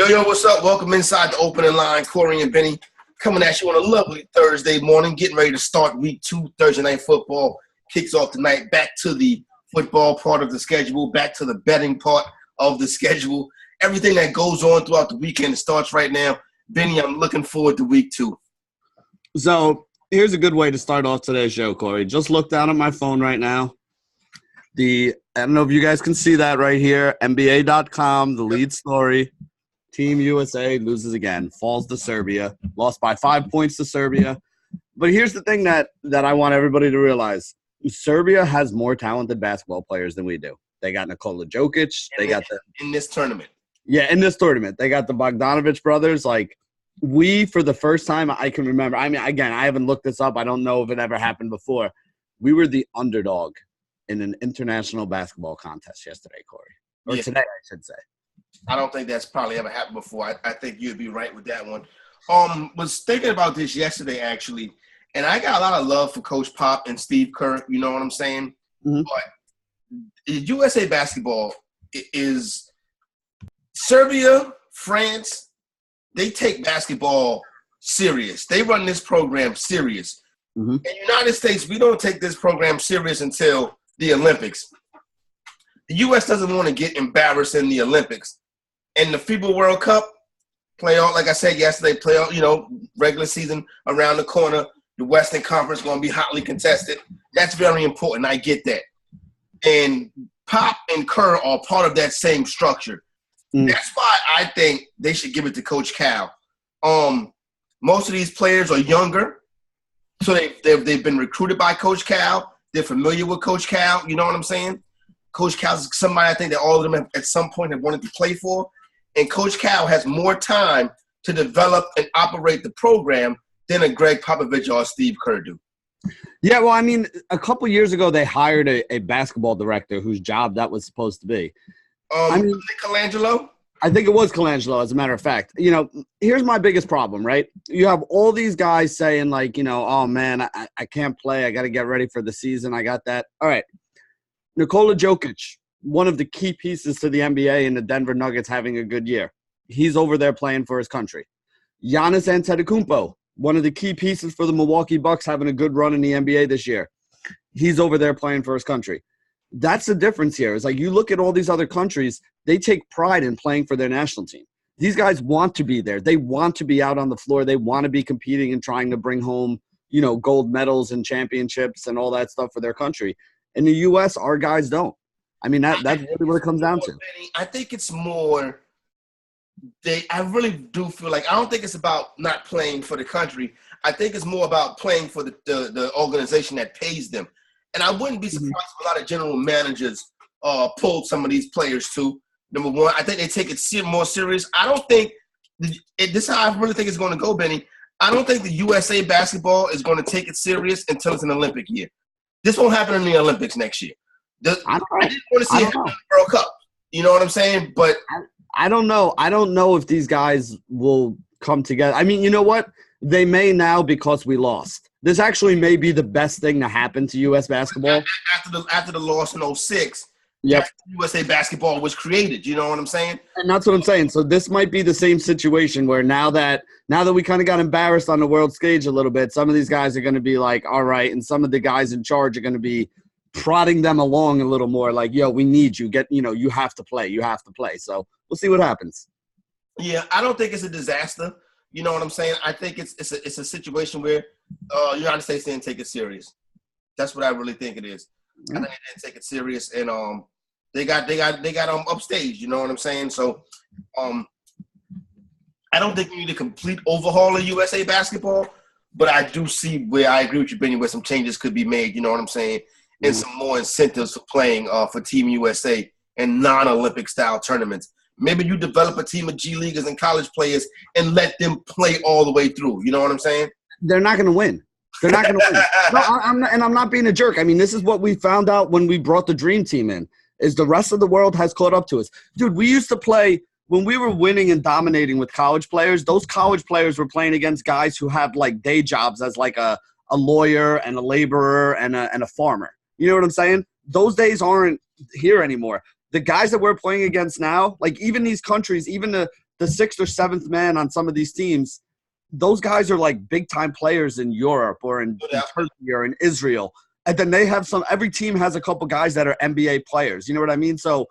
Yo, what's up? Welcome inside the opening line. Corey and Benny coming at you on a lovely Thursday morning, getting ready to start week 2, Thursday night football. Kicks off tonight. Back to the football part of the schedule, back to the betting part of the schedule. Everything that goes on throughout the weekend starts right now. Benny, I'm looking forward to week 2. So here's a good way to start off today's show, Corey. Just look down at my phone right now. I don't know if you guys can see that right here. NBA.com, the lead story. Team USA loses again, falls to Serbia, lost by 5 points to Serbia. But here's the thing that I want everybody to realize. Serbia has more talented basketball players than we do. They got Nikola Jokic. In this tournament. Yeah, in this tournament. They got the Bogdanovic brothers. Like, we, for the first time I can remember, I mean, again, I haven't looked this up. I don't know if it ever happened before. We were the underdog in an international basketball contest yesterday, Corey. Or today, I should say. I don't think that's probably ever happened before. I think you'd be right with that one. Was thinking about this yesterday, actually, and I got a lot of love for Coach Pop and Steve Kerr, you know what I'm saying? Mm-hmm. But USA basketball is Serbia, France, they take basketball serious. They run this program serious. Mm-hmm. In the United States, we don't take this program serious until the Olympics. The U.S. doesn't want to get embarrassed in the Olympics. And the FIBA World Cup, playoff, like I said yesterday, playoff, regular season around the corner. The Western Conference going to be hotly contested. That's very important. I get that. And Pop and Kerr are part of that same structure. That's why I think they should give it to Coach Cal. Most of these players are younger, so they've been recruited by Coach Cal. They're familiar with Coach Cal. You know what I'm saying? Coach Cal is somebody I think that all of them at some point have wanted to play for. And Coach Cal has more time to develop and operate the program than a Greg Popovich or Steve Kerr do. Yeah, well, I mean, a couple years ago they hired a basketball director whose job that was supposed to be. Colangelo? I think it was Colangelo, as a matter of fact. Here's my biggest problem, right? You have all these guys saying, like, oh, man, I can't play. I got to get ready for the season. I got that. All right. Nikola Jokic, one of the key pieces to the NBA and the Denver Nuggets having a good year. He's over there playing for his country. Giannis Antetokounmpo, one of the key pieces for the Milwaukee Bucks having a good run in the NBA this year. He's over there playing for his country. That's the difference here. It's like you look at all these other countries, they take pride in playing for their national team. These guys want to be there. They want to be out on the floor. They want to be competing and trying to bring home, gold medals and championships and all that stuff for their country. In the U.S., our guys don't. I mean, that's really what it comes down to. I think it's more I really do feel like I don't think it's about not playing for the country. I think it's more about playing for the organization that pays them. And I wouldn't be surprised if a lot of general managers pulled some of these players too. Number one, I think they take it more serious. I don't think this is how I really think it's going to go, Benny. I don't think the USA basketball is going to take it serious until it's an Olympic year. This won't happen in the Olympics next year. I didn't want to see it happen in the World Cup. You know what I'm saying? But I don't know. I don't know if these guys will come together. I mean, you know what? They may now because we lost. This actually may be the best thing to happen to U.S. basketball. After the loss in 2006, yep. USA basketball was created. You know what I'm saying? And that's what I'm saying. So this might be the same situation where now that we kind of got embarrassed on the world stage a little bit, some of these guys are going to be like, all right, and some of the guys in charge are going to be prodding them along a little more like, yo, we need you. You have to play. You have to play. So we'll see what happens. Yeah, I don't think it's a disaster. You know what I'm saying? I think it's a situation where the United States didn't take it serious. That's what I really think it is. Mm-hmm. I think they didn't take it serious, and they got upstage. You know what I'm saying? So I don't think we need a complete overhaul of USA basketball, but I do see where I agree with you, Benny, where some changes could be made. You know what I'm saying? And some more incentives for playing for Team USA in non-Olympic style tournaments. Maybe you develop a team of G Leaguers and college players and let them play all the way through. You know what I'm saying? They're not going to win. They're not going to win. No, I'm not being a jerk. I mean, this is what we found out when we brought the Dream Team in, is the rest of the world has caught up to us. Dude, we used to play – when we were winning and dominating with college players, those college players were playing against guys who have, like, day jobs as, like, a lawyer and a laborer and a farmer. You know what I'm saying? Those days aren't here anymore. The guys that we're playing against now, like even these countries, even the the sixth or seventh man on some of these teams, those guys are like big-time players in Europe or in Turkey or in Israel. And then they have every team has a couple guys that are NBA players. You know what I mean? So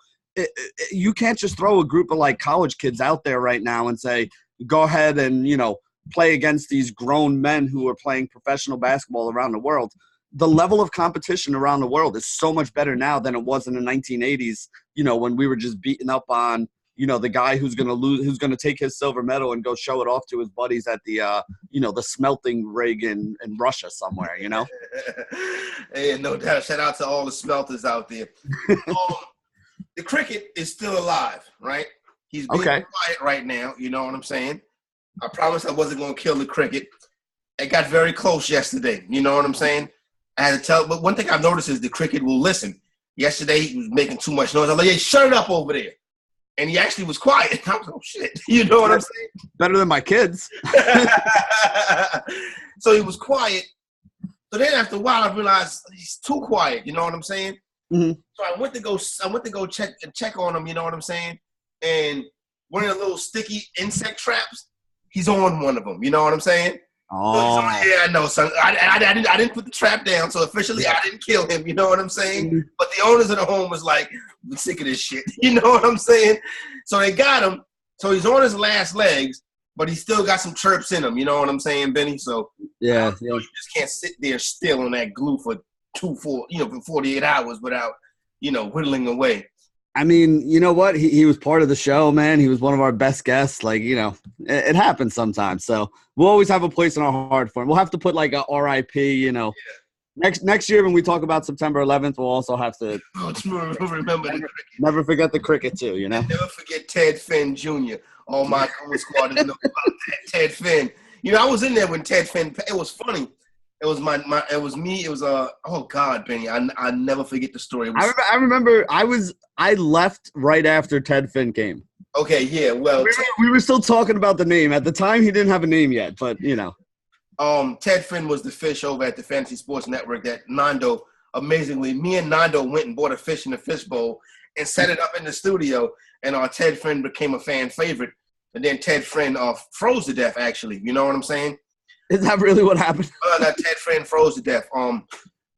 you can't just throw a group of like college kids out there right now and say, go ahead and, play against these grown men who are playing professional basketball around the world. The level of competition around the world is so much better now than it was in the 1980s, when we were just beating up on, the guy who's going to lose, who's going to take his silver medal and go show it off to his buddies at the, the smelting rig in Russia somewhere, Hey, no doubt. Shout out to all the smelters out there. The cricket is still alive, right? He's being quiet right now. You know what I'm saying? I promised I wasn't going to kill the cricket. It got very close yesterday. You know what I'm saying? I had to tell, but one thing I've noticed is the cricket will listen. Yesterday, he was making too much noise. I'm like, hey, shut it up over there. And he actually was quiet. I was like, oh, shit. You know what I'm saying? Better than my kids. So he was quiet. So then after a while, I realized he's too quiet. You know what I'm saying? Mm-hmm. So I went to go check on him. You know what I'm saying? And one of the little sticky insect traps, he's on one of them. You know what I'm saying? Oh. So, yeah, I know, son. I didn't put the trap down, so officially I didn't kill him. You know what I'm saying? Mm-hmm. But the owners of the home was like, we're sick of this shit. You know what I'm saying? So they got him. So he's on his last legs, but he's still got some chirps in him. You know what I'm saying, Benny? So yeah. You just can't sit there still on that glue for 48 hours without, whittling away. I mean, you know what? He was part of the show, man. He was one of our best guests. Like, it happens sometimes. So we'll always have a place in our heart for him. We'll have to put like a RIP, Yeah. Next year when we talk about September 11th, we'll also have to remember the cricket. Never forget the cricket too, Never forget Ted Finn Jr. All my squad know about Ted Finn. I was in there when Ted Finn. It was funny. It was it was me. It was oh God, Benny. I never forget the story. I remember I left right after Ted Finn came. Okay, yeah. Well, we were still talking about the name. At the time, he didn't have a name yet, but Ted Finn was the fish over at the Fantasy Sports Network that Nando, amazingly, me and Nando went and bought a fish in a fishbowl and set it up in the studio, and Ted Finn became a fan favorite. And then Ted Finn froze to death, actually. You know what I'm saying? Is that really what happened? That Ted Finn froze to death.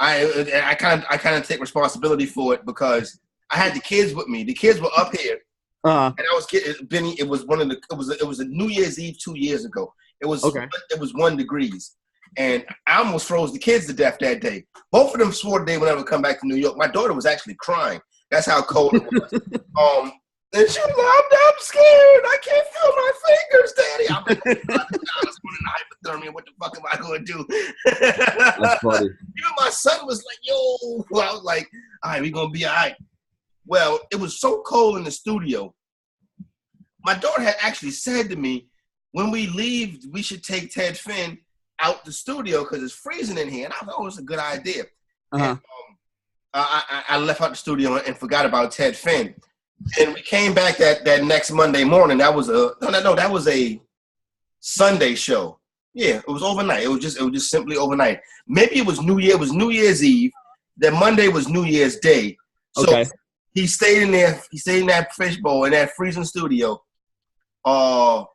I kind of take responsibility for it because I had the kids with me. The kids were up here, and I was getting Benny. It was a New Year's Eve 2 years ago. It was 1 degree, and I almost froze the kids to death that day. Both of them swore they would never come back to New York. My daughter was actually crying. That's how cold it was. And she was like, I'm scared. I can't feel my fingers, Daddy. I'm like, I was going to hypothermia. What the fuck am I going to do? That's funny. Even my son was like, yo. I was like, all right, we're going to be all right. Well, it was so cold in the studio. My daughter had actually said to me, when we leave, we should take Ted Finn out the studio because it's freezing in here. And I was like, oh, it's a good idea. Uh-huh. And, I left out the studio and forgot about Ted Finn. And we came back that next Monday morning. That was that was a Sunday show. Yeah, it was overnight. It was just simply overnight. Maybe it was New Year's Eve. That Monday was New Year's Day. So he stayed in there. He stayed in that fishbowl in that freezing studio. All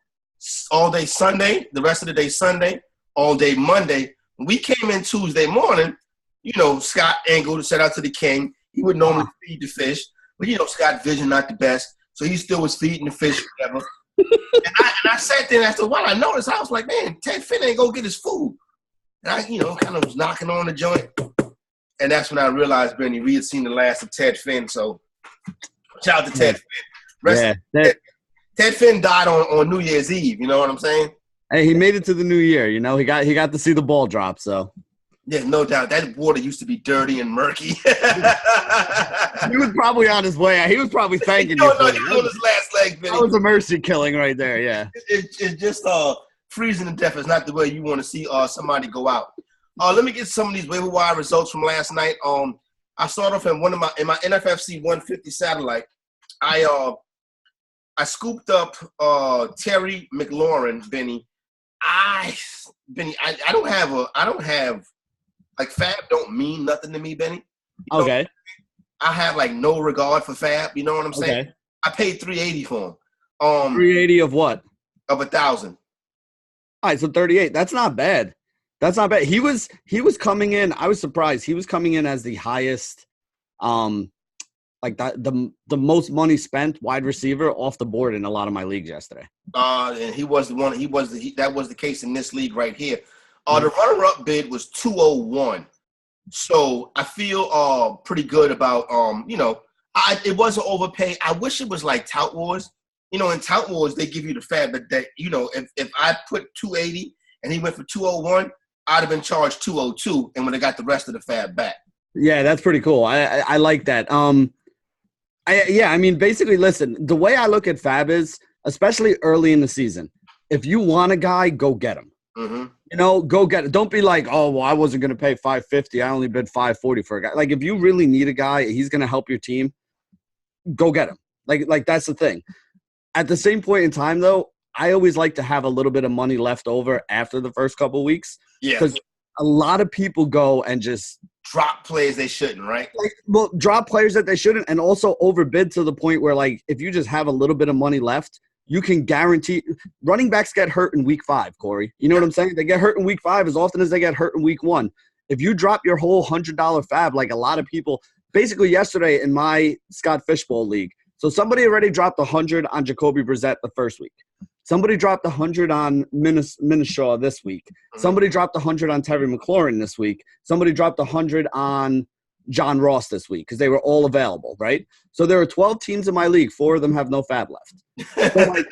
day Sunday, the rest of the day Sunday, all day Monday. When we came in Tuesday morning, Scott Engel, shout out to the king. He would normally feed the fish. But, Scott vision not the best. So he still was feeding the fish, whatever. and I sat there, and after a while, I noticed, I was like, man, Ted Finn ain't go get his food. And I, kind of was knocking on the joint. And that's when I realized, Benny, we had seen the last of Ted Finn. So shout out to Ted Finn. Ted Finn died on New Year's Eve. You know what I'm saying? Hey, he made it to the new year. He got to see the ball drop, so. Yeah, no doubt. That water used to be dirty and murky. He was probably on his way. He was probably thanking you. No, he was on his last leg, Benny. That was a mercy killing right there, yeah. It's just freezing to death is not the way you want to see somebody go out. Let me get some of these waiver wire results from last night. I started off in my NFFC 150 satellite. I scooped up Terry McLaurin, Benny. I don't have like Fab don't mean nothing to me, Benny. Okay. I have like no regard for Fab. You know what I'm saying? Okay. I paid $380 for him. 380 of what? Of 1,000. All right, so 38. That's not bad. That's not bad. He was coming in. I was surprised. He was coming in as the highest, like the most money spent wide receiver off the board in a lot of my leagues yesterday. And he was the one. That was the case in this league right here. The runner-up bid was 201. So I feel pretty good about it wasn't overpay. I wish it was like Tout Wars. In Tout Wars they give you the fab, but that if I put 280 and he went for 201, I'd have been charged 202 and would have got the rest of the fab back. Yeah, that's pretty cool. I like that. I mean, basically, listen, the way I look at fab is, especially early in the season, if you want a guy, go get him. Mm-hmm. Go get it. Don't be like, oh, well, I wasn't going to pay $550. I only bid $540 for a guy. Like, if you really need a guy, he's going to help your team, go get him. Like that's the thing. At the same point in time, though, I always like to have a little bit of money left over after the first couple of weeks. Yeah. Because a lot of people go and just drop players they shouldn't, right? Drop players that they shouldn't, and also overbid to the point where, like, if you just have a little bit of money left, you can guarantee – running backs get hurt in week 5, Corey. You know what I'm saying? They get hurt in week 5 as often as they get hurt in week 1. If you drop your whole $100 fab, like a lot of people – basically yesterday in my Scott Fishbowl league, so somebody already dropped 100 on Jacoby Brissett the first week. Somebody dropped 100 on Minneshaw this week. Somebody dropped 100 on Terry McLaurin this week. Somebody dropped 100 on John Ross this week because they were all available, right? So there are 12 teams in my league. 4 of them have no fab left. So like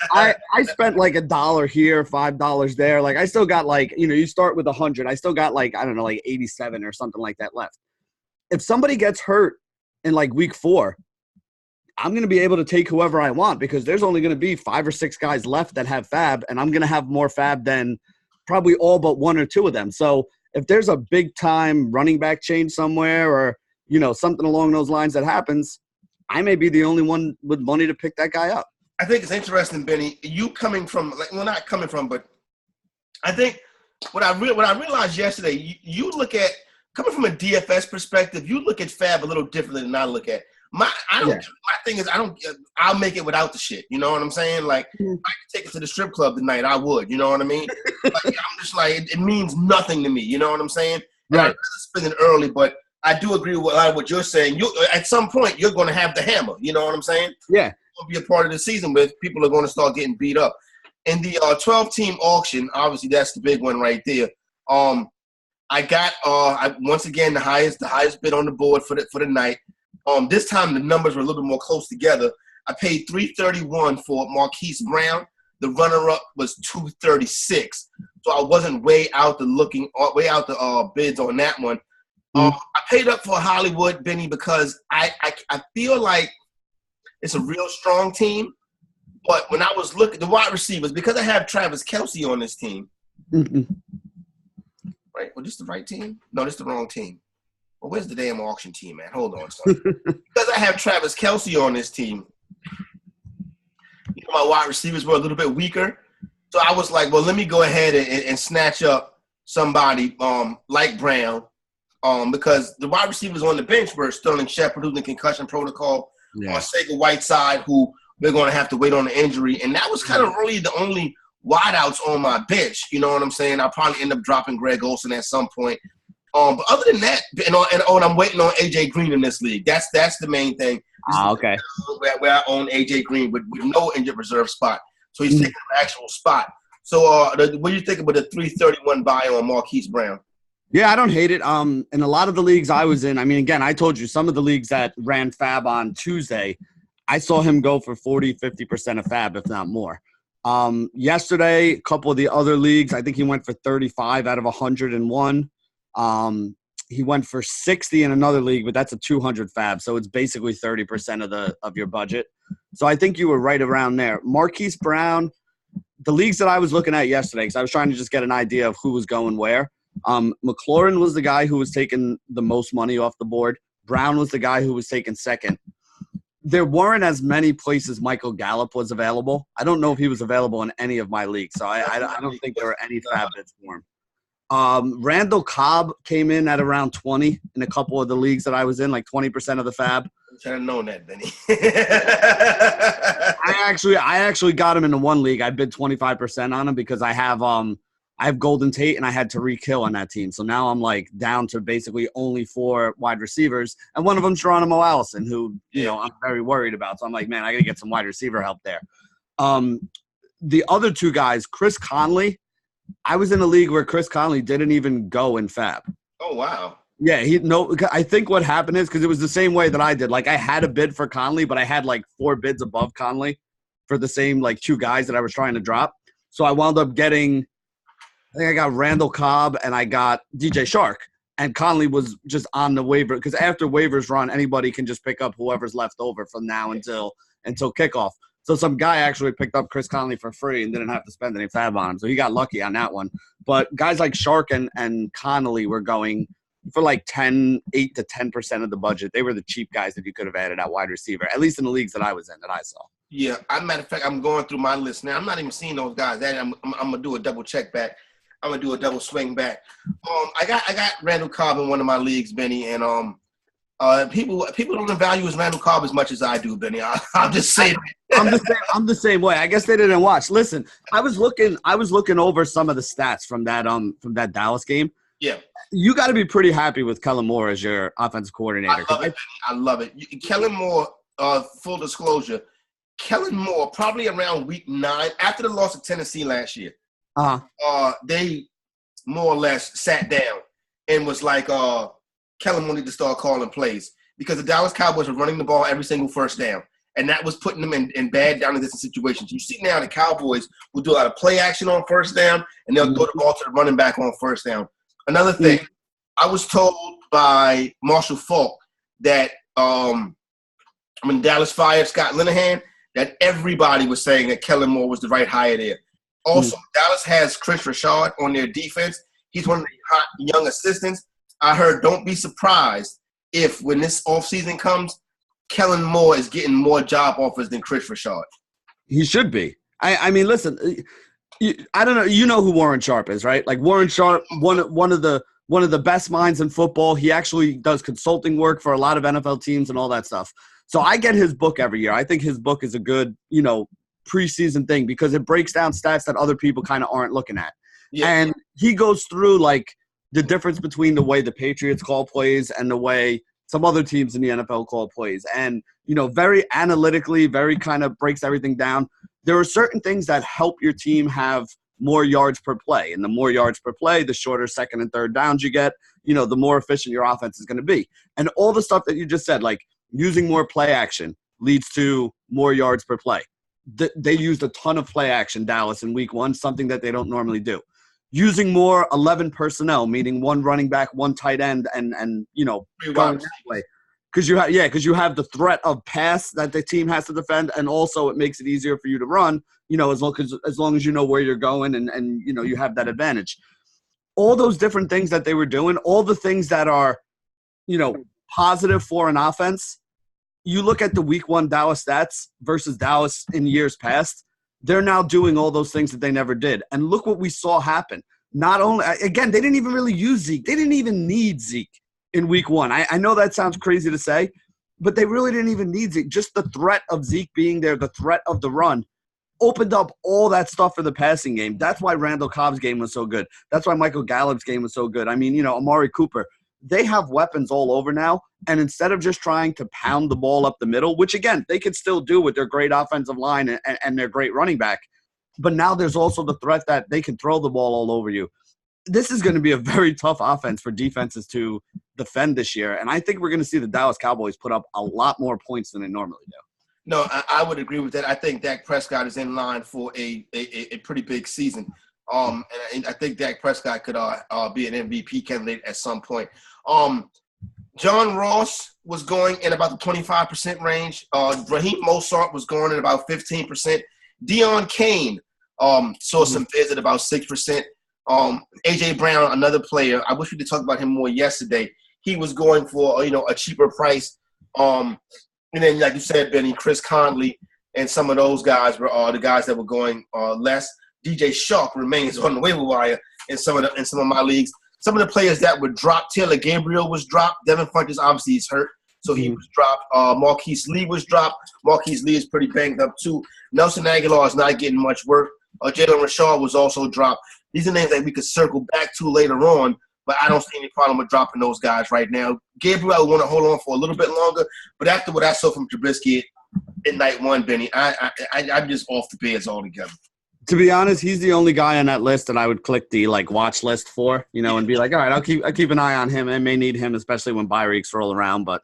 I spent like $1 here, $5 there. Like I still got like, you start with 100. I still got like, I don't know, like 87 or something like that left. If somebody gets hurt in like week 4, I'm going to be able to take whoever I want because there's only going to be 5 or 6 guys left that have fab, and I'm going to have more fab than probably all but 1 or 2 of them. So if there's a big-time running back change somewhere or, something along those lines that happens, I may be the only one with money to pick that guy up. I think it's interesting, Benny, you coming from – not coming from, but I think what I realized yesterday, you look at – coming from a DFS perspective, you look at fab a little differently than I look at. My thing is I'll make it without the shit. You know what I'm saying? Like if I could take it to the strip club tonight, I would. You know what I mean? Like, I'm just like it means nothing to me. You know what I'm saying? And I'd rather spend it early, but I do agree with a lot of what you're saying. At some point you're going to have the hammer. You know what I'm saying? Yeah. It'll be a part of the season where people are going to start getting beat up. In the 12-team auction, obviously that's the big one right there. I got once again the highest bid on the board for the night. This time the numbers were a little bit more close together. I paid $331 for Marquise Brown. The runner-up was $236, so I wasn't way out the bids on that one. I paid up for Hollywood, Benny, because I feel like it's a real strong team. But when I was looking the wide receivers, because I have Travis Kelce on this team, right? Well, this the right team? No, this the wrong team. Well, where's the damn auction team, man? Hold on, son. Because I have Travis Kelce on this team, my wide receivers were a little bit weaker. So I was like, well, let me go ahead and snatch up somebody like Brown because the wide receivers on the bench were Sterling Shepard, who's in concussion protocol, Sega Whiteside, who we're going to have to wait on the injury. And that was kind of really the only wideouts on my bench. You know what I'm saying? I'll probably end up dropping Greg Olsen at some point. But other than that, and I'm waiting on A.J. Green in this league. That's the main thing. Okay. Where I own A.J. Green with no injured reserve spot. So he's taking an actual spot. So what do you think about the 331 buy on Marquise Brown? Yeah, I don't hate it. In a lot of the leagues I was in, I mean, again, I told you some of the leagues that ran fab on Tuesday, I saw him go for 40, 50% of fab, if not more. Yesterday, a couple of the other leagues, I think he went for 35 out of 101. He went for 60 in another league, but that's a 200 fab, so it's basically 30% of your budget. So I think you were right around there. Marquise Brown, the leagues that I was looking at yesterday, because I was trying to just get an idea of who was going where. McLaurin was the guy who was taking the most money off the board. Brown was the guy who was taking second. There weren't as many places Michael Gallup was available. I don't know if he was available in any of my leagues, so I don't think there were any fab bids for him. Randall Cobb came in at around 20 in a couple of the leagues that I was in, like 20% of the fab. I should have known that, Benny. I actually got him into one league. I bid 25% on him because I have Golden Tate and I had Tyreek Hill on that team. So now I'm like down to basically only 4 wide receivers, and one of them's Geronimo Allison, who I'm very worried about. So I'm like, man, I gotta get some wide receiver help there. The other 2 guys, Chris Conley. I was in a league where Chris Conley didn't even go in Fab. Oh wow. Yeah, I think what happened is because it was the same way that I did. Like I had a bid for Conley, but I had like 4 bids above Conley for the same like 2 guys that I was trying to drop. So I wound up getting, I think I got Randall Cobb and I got DJ Shark. And Conley was just on the waiver because after waivers run, anybody can just pick up whoever's left over from now until kickoff. So some guy actually picked up Chris Conley for free and didn't have to spend any fab on him. So he got lucky on that one. But guys like Shark and Connolly were going for like 8 to 10% of the budget. They were the cheap guys that you could have added at wide receiver, at least in the leagues that I was in, that I saw. Yeah, matter of fact, I'm going through my list now. I'm not even seeing those guys. I'm gonna do a double check back. I'm gonna do a double swing back. I got Randall Cobb in one of my leagues, Benny, and people don't value his Randall Cobb as much as I do, Benny. I'll just say that. I'm the same way. I guess they didn't watch. Listen, I was looking over some of the stats from that Dallas game. Yeah. You got to be pretty happy with Kellen Moore as your offensive coordinator. I love it. Kellen Moore, full disclosure, Kellen Moore, probably around week 9, after the loss of Tennessee last year, they more or less sat down and was like, Kellen Moore need to start calling plays because the Dallas Cowboys were running the ball every single first down, and that was putting them in bad down and distance situations. You see now the Cowboys will do a lot of play action on first down, and they'll throw the ball to the running back on first down. Another thing, I was told by Marshall Faulk that when Dallas fired Scott Linehan, that everybody was saying that Kellen Moore was the right hire there. Also, Dallas has Chris Richard on their defense. He's one of the hot young assistants. I heard don't be surprised if when this offseason comes, Kellen Moore is getting more job offers than Chris Richard. He should be. I mean, listen, I don't know. You know who Warren Sharp is, right? Like Warren Sharp, one of the best minds in football. He actually does consulting work for a lot of NFL teams and all that stuff. So I get his book every year. I think his book is a good, preseason thing because it breaks down stats that other people kind of aren't looking at. Yeah. And he goes through like the difference between the way the Patriots call plays and the way some other teams in the NFL call plays. And, very analytically, very kind of breaks everything down. There are certain things that help your team have more yards per play. And the more yards per play, the shorter second and third downs you get, the more efficient your offense is going to be. And all the stuff that you just said, like using more play action leads to more yards per play. They used a ton of play action, Dallas, in week 1, something that they don't normally do. Using more 11 personnel, meaning 1 running back, 1 tight end, and going that way. Because you have the threat of pass that the team has to defend, and also it makes it easier for you to run, as long as you know where you're going and you have that advantage. All those different things that they were doing, all the things that are, positive for an offense, you look at the week 1 Dallas stats versus Dallas in years past, they're now doing all those things that they never did. And look what we saw happen. Not only, again, they didn't even really use Zeke. They didn't even need Zeke in week 1. I know that sounds crazy to say, but they really didn't even need Zeke. Just the threat of Zeke being there, the threat of the run, opened up all that stuff for the passing game. That's why Randall Cobb's game was so good. That's why Michael Gallup's game was so good. I mean, Amari Cooper. They have weapons all over now, and instead of just trying to pound the ball up the middle, which, again, they could still do with their great offensive line and their great running back, but now there's also the threat that they can throw the ball all over you. This is going to be a very tough offense for defenses to defend this year, and I think we're going to see the Dallas Cowboys put up a lot more points than they normally do. No, I would agree with that. I think Dak Prescott is in line for a pretty big season. And I think Dak Prescott could be an MVP candidate at some point. John Ross was going in about the 25% range. Raheem Mostert was going in about 15%. Deion Kane saw some bids at about 6%. A.J. Brown, another player, I wish we could talk about him more yesterday. He was going for, a cheaper price. And then, like you said, Benny, Chris Conley and some of those guys were the guys that were going less. DJ Shark remains on the waiver wire in some of my leagues. Some of the players that were dropped, Taylor Gabriel was dropped. Devin Funchess obviously is hurt, so he was dropped. Marquise Lee was dropped. Marquise Lee is pretty banged up too. Nelson Aguilar is not getting much work. Jalen Richard was also dropped. These are names that we could circle back to later on, but I don't see any problem with dropping those guys right now. Gabriel, I want to hold on for a little bit longer, but after what I saw from Trubisky in night one, Benny, I'm just off the Bears altogether. To be honest, he's the only guy on that list that I would click the watch list for, and be like, all right, I'll keep an eye on him. I may need him, especially when bye weeks roll around. But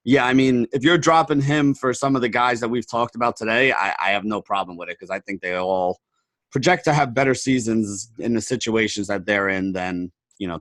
yeah, I mean, if you're dropping him for some of the guys that we've talked about today, I have no problem with it because I think they all project to have better seasons in the situations that they're in than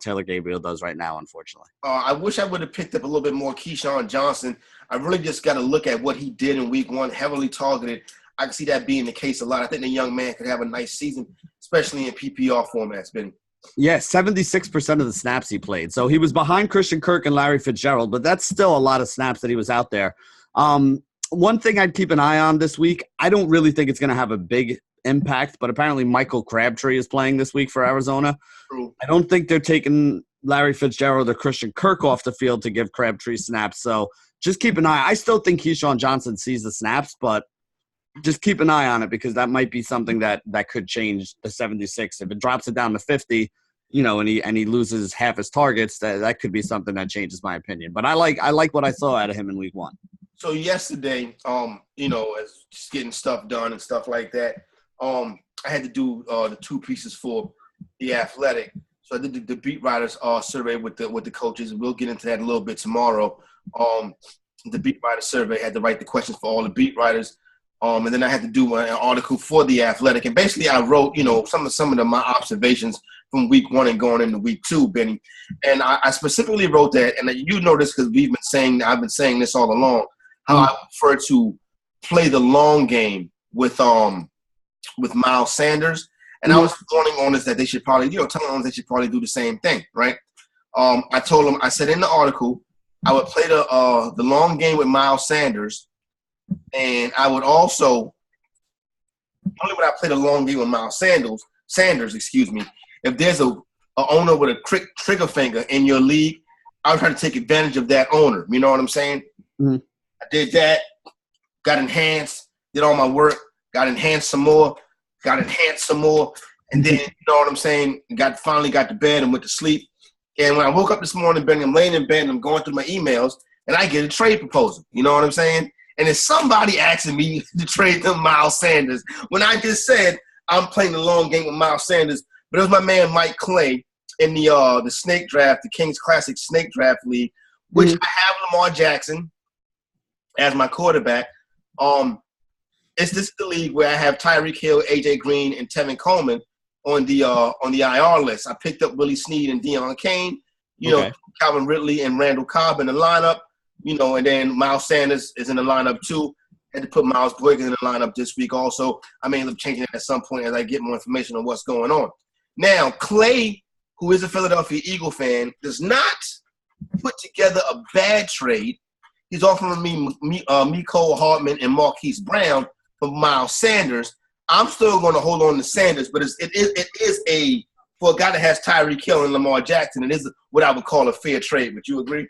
Taylor Gabriel does right now, unfortunately. I wish I would have picked up a little bit more Keyshawn Johnson. I really just got to look at what he did in week one, heavily targeted. I can see that being the case a lot. I think the young man could have a nice season, especially in PPR formats, Benny. Yeah, 76% of the snaps he played. So he was behind Christian Kirk and Larry Fitzgerald, but that's still a lot of snaps that he was out there. One thing I'd keep an eye on this week, I don't really think it's going to have a big impact, but apparently Michael Crabtree is playing this week for Arizona. True. I don't think they're taking Larry Fitzgerald or Christian Kirk off the field to give Crabtree snaps. So just keep an eye. I still think Keyshawn Johnson sees the snaps, but just keep an eye on it because that might be something that could change the 76. If it drops it down to 50, and he loses half his targets, that could be something that changes my opinion. But I like what I saw out of him in week one. So yesterday, as just getting stuff done and stuff like that, I had to do the two pieces for The Athletic. So I did the beat writers survey with the coaches, and we'll get into that a little bit tomorrow. The beat writer survey had to write the questions for all the beat writers. And then I had to do an article for The Athletic. And basically I wrote, some of my observations from week one and going into week two, Benny. And I specifically wrote that, and you know this because I've been saying this all along, how I prefer to play the long game with Miles Sanders. And I was warning owners that they should probably, telling owners they should probably do the same thing, right? I told them, I said in the article, I would play the long game with Miles Sanders. And I would also, only when I play the long game with Miles Sanders, if there's a owner with a quick trigger finger in your league, I would try to take advantage of that owner. You know what I'm saying? Mm-hmm. I did that, got enhanced, did all my work, got enhanced some more, and then, you know what I'm saying, finally got to bed and went to sleep. And when I woke up this morning, Benny, I'm laying in bed and I'm going through my emails, and I get a trade proposal. You know what I'm saying? And it's somebody asking me to trade them Miles Sanders when I just said I'm playing the long game with Miles Sanders. But it was my man Mike Clay in the snake draft, the Kings Classic Snake Draft League, which I have Lamar Jackson as my quarterback. It's this the league where I have Tyreek Hill, AJ Green, and Tevin Coleman on the IR list. I picked up Willie Snead and Deion Kane, Calvin Ridley and Randall Cobb in the lineup. And then Miles Sanders is in the lineup too. Had to put Miles Boykin in the lineup this week also. I may end up changing it at some point as I get more information on what's going on. Now, Clay, who is a Philadelphia Eagle fan, does not put together a bad trade. He's offering me Mecole Hardman and Marquise Brown for Miles Sanders. I'm still going to hold on to Sanders, but it is for a guy that has Tyreek Hill and Lamar Jackson, it is what I would call a fair trade. Would you agree?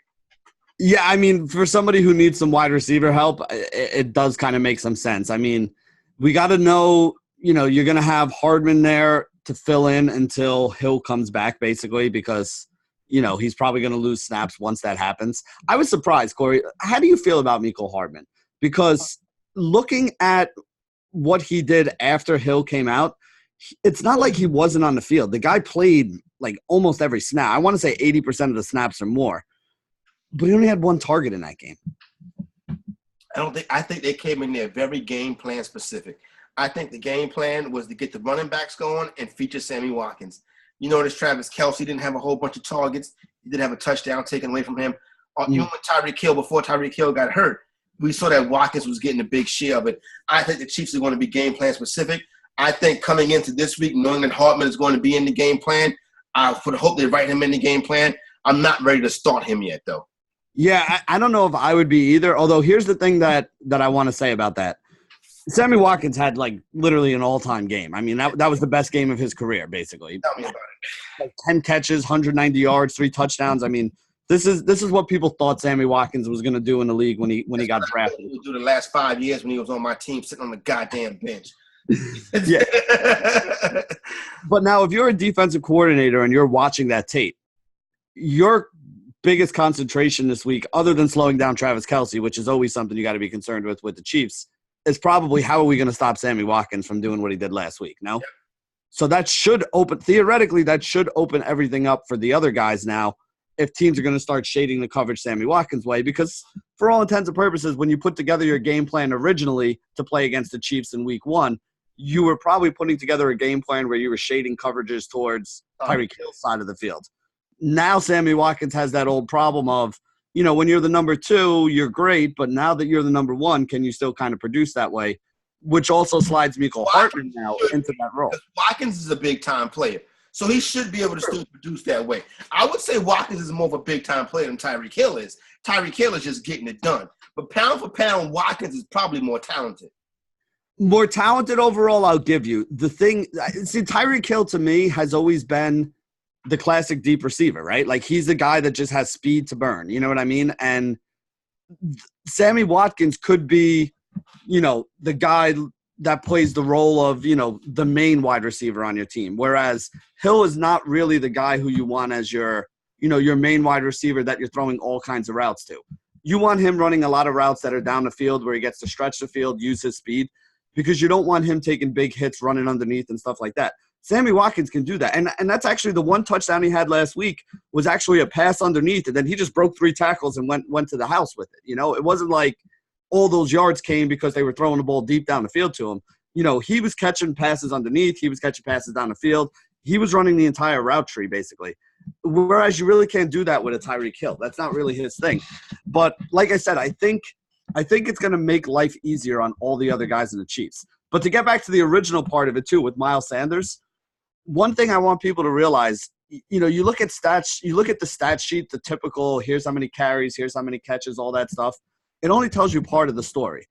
Yeah, I mean, for somebody who needs some wide receiver help, it does kind of make some sense. I mean, we got to know, you're going to have Hardman there to fill in until Hill comes back, basically, because, he's probably going to lose snaps once that happens. I was surprised, Corey. How do you feel about Mecole Hardman? Because looking at what he did after Hill came out, it's not like he wasn't on the field. The guy played, almost every snap. I want to say 80% of the snaps or more. But he only had one target in that game. I think they came in there very game plan specific. I think the game plan was to get the running backs going and feature Sammy Watkins. You notice Travis Kelce didn't have a whole bunch of targets. He did have a touchdown taken away from him. Even with Tyreek Hill, before Tyreek Hill got hurt, we saw that Watkins was getting a big share of it. I think the Chiefs are going to be game plan specific. I think coming into this week, knowing that Hardman is going to be in the game plan, I would hope they write him in the game plan. I'm not ready to start him yet, though. Yeah, I don't know if I would be either. Although here's the thing that I want to say about that. Sammy Watkins had literally an all-time game. I mean, that was the best game of his career, basically. Tell me about it. 10 catches, 190 yards, 3 touchdowns. I mean, This is what people thought Sammy Watkins was going to do in the league when he got drafted. He would do the last 5 years when he was on my team, sitting on the goddamn bench. Yeah. But now, if you're a defensive coordinator and you're watching that tape, your biggest concentration this week, other than slowing down Travis Kelce, which is always something you got to be concerned with the Chiefs, is probably how are we going to stop Sammy Watkins from doing what he did last week, no? Yeah. So that should open – theoretically, that should open everything up for the other guys now if teams are going to start shading the coverage Sammy Watkins' way, because for all intents and purposes, when you put together your game plan originally to play against the Chiefs in week 1, you were probably putting together a game plan where you were shading coverages towards Tyreek Hill's side of the field. Now Sammy Watkins has that old problem of, when you're the number 2, you're great, but now that you're the number 1, can you still kind of produce that way? Which also slides Mecole Hardman now into that role. Watkins is a big-time player, so he should be able to still produce that way. I would say Watkins is more of a big-time player than Tyreek Hill is. Tyreek Hill is just getting it done. But pound for pound, Watkins is probably more talented. More talented overall, I'll give you. Tyreek Hill to me has always been the classic deep receiver, right? Like he's the guy that just has speed to burn. You know what I mean? And Sammy Watkins could be, the guy that plays the role of, the main wide receiver on your team. Whereas Hill is not really the guy who you want as your main wide receiver that you're throwing all kinds of routes to. You want him running a lot of routes that are down the field where he gets to stretch the field, use his speed, because you don't want him taking big hits, running underneath and stuff like that. Sammy Watkins can do that. And that's actually the one touchdown he had last week was actually a pass underneath, and then he just broke 3 tackles and went to the house with it. It wasn't like all those yards came because they were throwing the ball deep down the field to him. He was catching passes underneath. He was catching passes down the field. He was running the entire route tree, basically. Whereas you really can't do that with a Tyreek Hill. That's not really his thing. But like I said, I think it's going to make life easier on all the other guys in the Chiefs. But to get back to the original part of it, too, with Miles Sanders, one thing I want people to realize, you look at stats, you look at the stat sheet, the typical, here's how many carries, here's how many catches, all that stuff. It only tells you part of the story.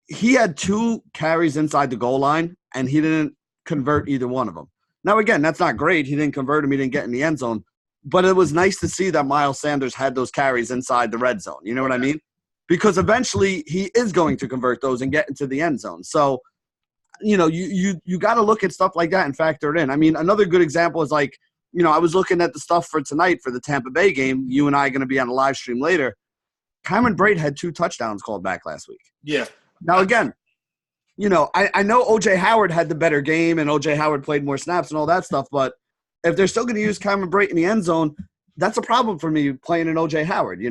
He had 2 carries inside the goal line, and he didn't convert either one of them. Now, again, that's not great. He didn't convert him. He didn't get in the end zone. But it was nice to see that Miles Sanders had those carries inside the red zone. You know what I mean? Because eventually he is going to convert those and get into the end zone. So, you got to look at stuff like that and factor it in. I mean, another good example is like, I was looking at the stuff for tonight for the Tampa Bay game. You and I are going to be on a live stream later. Cameron Brate had 2 touchdowns called back last week. Yeah. Now, again, I know O.J. Howard had the better game and O.J. Howard played more snaps and all that stuff, but if they're still going to use Cameron Brate in the end zone, that's a problem for me playing in O.J. Howard,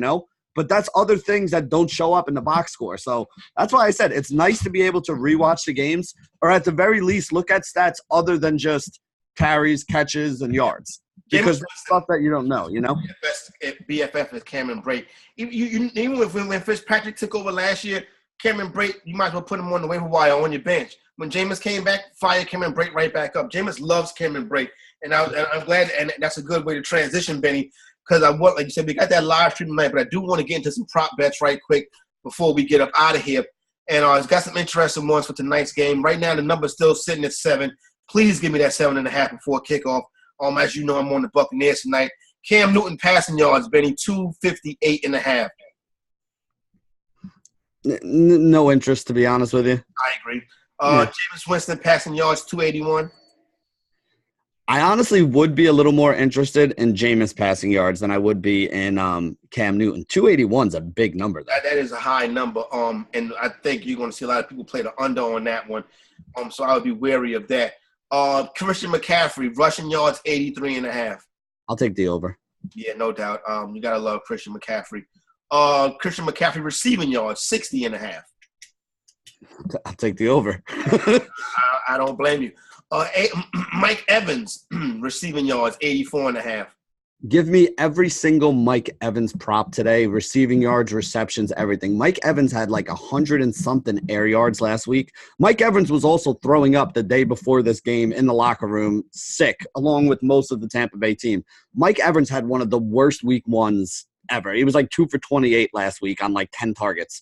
But that's other things that don't show up in the box score. So that's why I said it's nice to be able to rewatch the games, or at the very least look at stats other than just carries, catches, and yards. Because that's stuff that you don't know, BFF is Cameron Brate. Even when Fitzpatrick took over last year, Cameron Brate, you might as well put him on the waiver wire on your bench. When Jameis came back, fire Cameron Brate right back up. Jameis loves Cameron Brate. And I'm glad, and that's a good way to transition, Benny, because like you said, we got that live stream tonight, but I do want to get into some prop bets right quick before we get up out of here. And it's got some interesting ones for tonight's game. Right now, the number's still sitting at 7. Please give me that 7.5 before kickoff. As you know, I'm on the Buccaneers tonight. Cam Newton passing yards, Benny, 258.5. No interest, to be honest with you. I agree. Jameis Winston passing yards, 281. I honestly would be a little more interested in Jameis passing yards than I would be in Cam Newton. 281 is a big number. That is a high number. And I think you're going to see a lot of people play the under on that one. So I would be wary of that. Christian McCaffrey, rushing yards, 83.5. I'll take the over. Yeah, no doubt. You got to love Christian McCaffrey. Christian McCaffrey, receiving yards, 60.5. I'll take the over. I don't blame you. Mike Evans, receiving yards, 84.5. Give me every single Mike Evans prop today, receiving yards, receptions, everything. Mike Evans had like 100 and something air yards last week. Mike Evans was also throwing up the day before this game in the locker room, sick, along with most of the Tampa Bay team. Mike Evans had one of the worst week ones ever. He was like 2 for 28 last week on like 10 targets.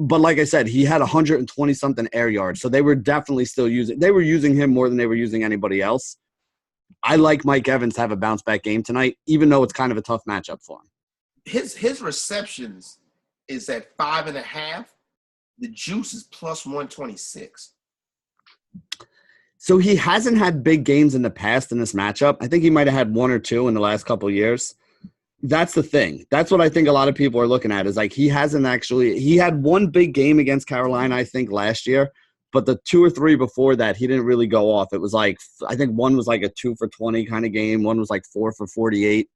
But like I said, he had 120-something air yards, so they were definitely still using him more than they were using anybody else. I like Mike Evans to have a bounce-back game tonight, even though it's kind of a tough matchup for him. his receptions is at 5.5. The juice is plus 126. So he hasn't had big games in the past in this matchup. I think he might have had one or two in the last couple of years. That's the thing. That's what I think a lot of people are looking at is like he had one big game against Carolina, I think, last year, but the 2 or 3 before that, he didn't really go off. It was like, I think one was like a 2 for 20 kind of game. One was like 4 for 48.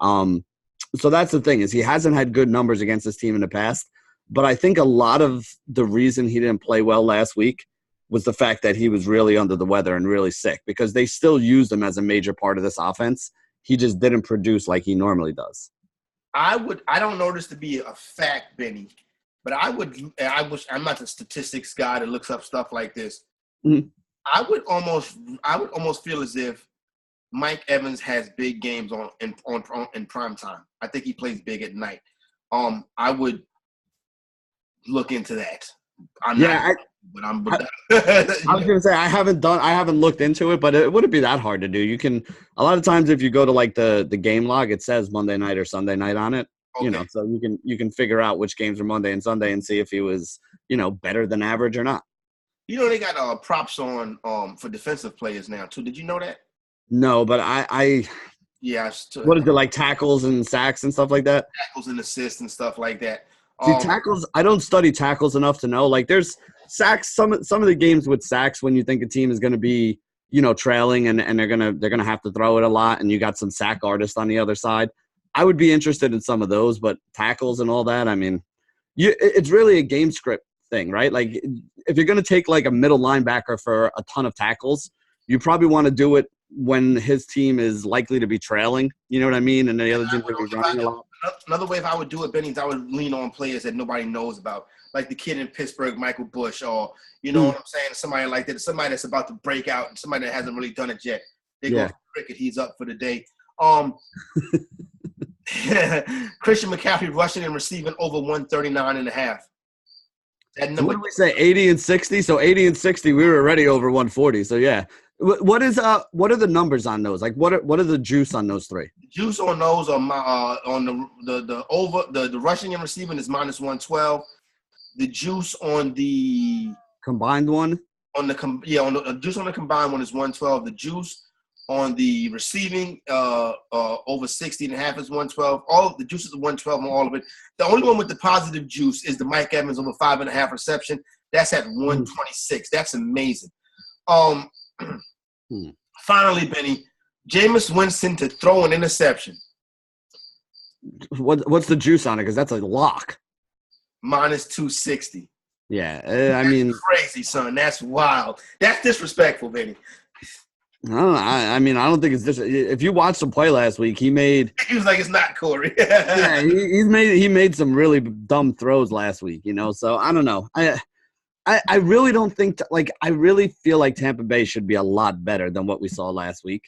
So that's the thing is he hasn't had good numbers against this team in the past, but I think a lot of the reason he didn't play well last week was the fact that he was really under the weather and really sick because they still used him as a major part of this offense. He just didn't produce like he normally does. I don't know this to be a fact, Benny, but I'm not the statistics guy that looks up stuff like this. Mm-hmm. I would almost feel as if Mike Evans has big games in prime time. I think he plays big at night. I would look into that. I was gonna say I haven't looked into it, but it wouldn't be that hard to do. You can a lot of times if you go to like the game log, it says Monday night or Sunday night on it. Okay. So you can figure out which games are Monday and Sunday and see if he was better than average or not. They got props on for defensive players now too. Did you know that? No, but yeah. What is it like tackles and sacks and stuff like that? Tackles and assists and stuff like that. See, tackles, I don't study tackles enough to know. Like, there's sacks. Some of the games with sacks, when you think a team is going to be, trailing and they're gonna have to throw it a lot, and you got some sack artists on the other side. I would be interested in some of those, but tackles and all that, I mean, it's really a game script thing, right? Like, if you're going to take like a middle linebacker for a ton of tackles, you probably want to do it when his team is likely to be trailing. You know what I mean? And the other team will be running a lot. Another way if I would do it, Benny, is I would lean on players that nobody knows about, like the kid in Pittsburgh, Michael Bush, or what I'm saying, somebody like that, somebody that's about to break out, and somebody that hasn't really done it yet. They go for cricket, he's up for the day. Christian McCaffrey rushing and receiving over 139.5. What did we say? 80 and 60. So 80 and 60, we were already over 140. So yeah. What are the numbers on those? Like what are the juice on those three? The juice on those are on the rushing and receiving is minus 112. The juice on the combined one on the juice on the combined one is 112. The juice on the receiving over 60.5 is 112. All of the juice is 112 on all of it. The only one with the positive juice is the Mike Evans over 5.5 reception. That's at 126. That's amazing. Finally, Benny, Jameis Winston to throw an interception. What's the juice on it? Because that's a lock. Minus 260. Yeah, I mean, crazy, son. That's wild. That's disrespectful, Benny. I mean, I don't think it's this. If you watched him play last week, he was like, it's not Corey. Yeah, he made some really dumb throws last week. So I don't know. I really don't think I really feel like Tampa Bay should be a lot better than what we saw last week.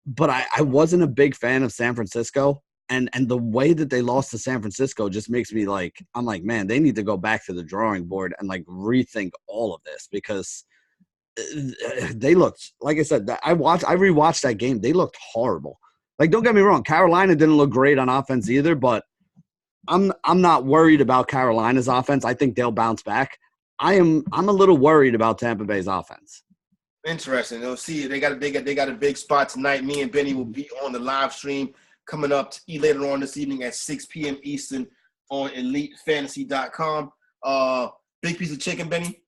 But I wasn't a big fan of San Francisco, and the way that they lost to San Francisco just makes me I'm like, man, they need to go back to the drawing board and rethink all of this because they looked, like I said, I rewatched that game. They looked horrible. Don't get me wrong, Carolina didn't look great on offense either, but I'm not worried about Carolina's offense. I think they'll bounce back. I'm a little worried about Tampa Bay's offense. Interesting. They'll see they got a big spot tonight. Me and Benny will be on the live stream coming up later on this evening at 6 p.m. Eastern on EliteFantasy.com. Big piece of chicken, Benny.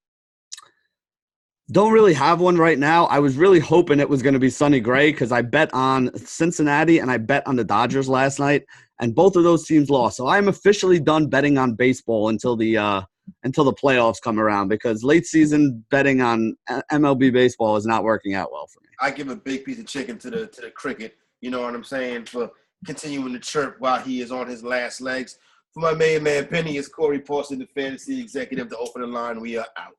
Don't really have one right now. I was really hoping it was going to be Sonny Gray because I bet on Cincinnati and I bet on the Dodgers last night, and both of those teams lost. So I'm officially done betting on baseball until the playoffs come around because late season betting on MLB baseball is not working out well for me. I give a big piece of chicken to the cricket. You know what I'm saying? For continuing to chirp while he is on his last legs. For my main man Penny is Corey Paulson, the fantasy executive. To open the line, we are out.